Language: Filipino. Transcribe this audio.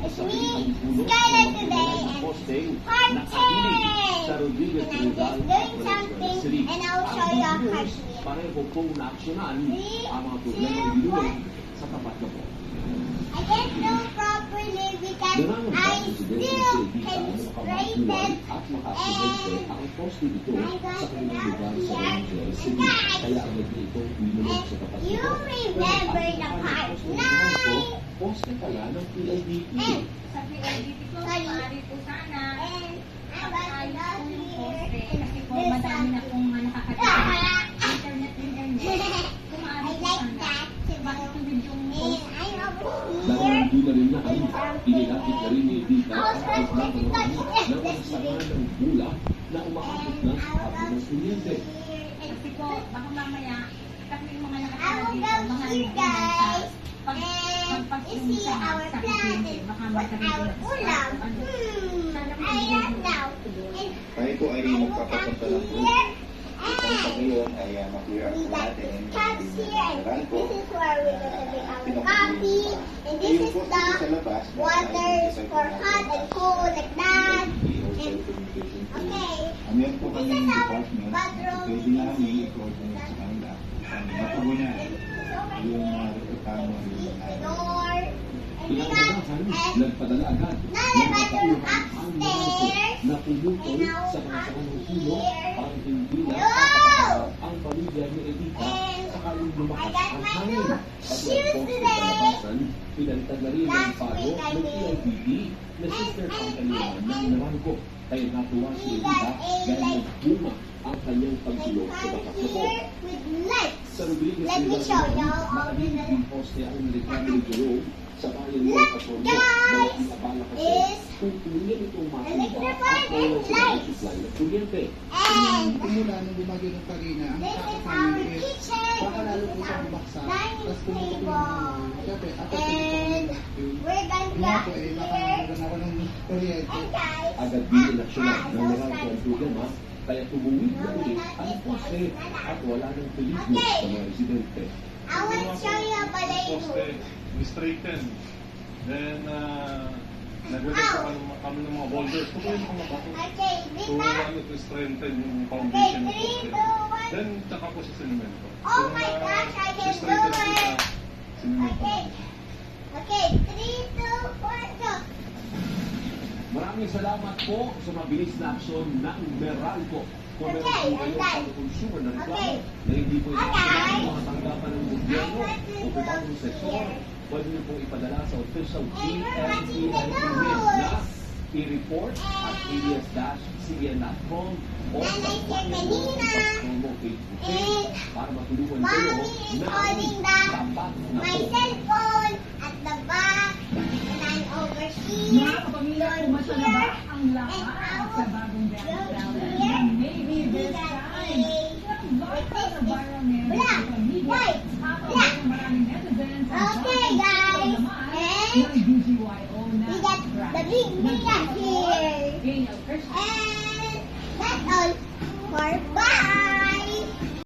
It's me, Skylar today, and part 10! And I'm just doing something, and I'll show you a card here. Pareho pong naaksyonan ang mga problema 3, 2, ng Dilo 1. sa tapat na po. I can't do properly because I still can straighten At makasidente ang poste dito sa kanilang lugar sa Valenzuela City. Kaya ang nag-iitong pinulog sa tapat you nito. remember the part 9. Poste pala ng PLDT. Sa PLDT ko, maaari po sana pag-ayos po yung poste. Kasi po madami na pong nakakatawa. Internet din kung maaari po sana. Bakit tuwid yung poste? Dahil hindi na rin na inilapit na rin ni Dita ang pagmamahal ng kasamaan ng bula na umakapit na sa ating ng kuryente. Kasi po, baka mamaya, kasi yung mga nakatala dito, mga nagdinasa. Pagpas yung sa kuryente, baka magkakaroon Tayo po ay magpapapunta lang po. Ito sa ngayon ay ma-clear up po natin yung mineral po. This is where we're going to make our coffee. And this is the water for hot and cold like that. Okay. Ano yan po This kami is yung our department. bathroom. Pwede namin i-coordinate sa kanila. Matubo na yung reklamo The yung door. And we Ilang got pagkakas, nagpadala agad another ng bathroom katauhan ang mga upstairs. na pumutol And now sa kasamaan ng puno para hindi na Hello! kapakaharap ang pamilya ni Edita And sakaling I lumakas got ang my hangin. new At shoes yung poste today. kalabasan, pinalitan na rin ang Last paro week I ng did. PLDT na sister company naman ng Naranco. Kaya natuwa si We Edita got a dahil light. nagbunga ang kanyang Like pagsulok sa I'm bakas na po. here with lights. Sa Rodriguez Let me show y'all all the naging poste ang nireklamo ni Jerome sa bayan ng Look, Patorno guys, na inabala kasi is kung tuloy itong matumba electrified at walang and sila lights. supply ng kuryente. And Simula nung bumagyo ng Karina, ang this is our kakapanin is kitchen. baka lalo This po is siyang our bumagsak. dining Tapos pumunta po table. yung siyempre, ako And we're going Nga to po eh, here. nakakagawa ako ng kuryente. And guys, Agad din inaksyonan ng Naranco ang programa kaya tumuwid na ulit ang poste at wala ng peligro sa mga residente. I want to show you about the Poste, we straighten. Then, naglalagay kami ng mga boulders. Ito po yung mga bato. Okay, this So, we time. want to strengthen yung Okay, foundation ng 3, poste. 2, 1. Then, tsaka po sa sinimento. Oh my gosh, I can do it. Sinimento. Okay. Okay, 3, 2, 1, go. Maraming salamat po sa mabilis na aksyon ng Meralco. Kung meron Okay, po kayo I'm sa done. consumer na reklamo Okay. na hindi po ito Okay. mga tanggapan ng gobyerno I'm going to o pribadong go sektor, here. pwede niyo pong ipadala sa official And we're watching the GMP na news. i-report at abs-cbn.com o And sa I hear Paano kanina. Facebook page And para matulungan kayo Mommy is na holding tapat na my po. cellphone at the back. And I'm overseas. Mga kapamilya, kumasa na ba ang lahat sa bagong Grand Challenge? Maybe this time. Vital na viral ngayon sa Black, social media. white, Habang black. maraming netizens ang Okay, bagong guys. naman And ng DZYO na we got the brand. big mirror here.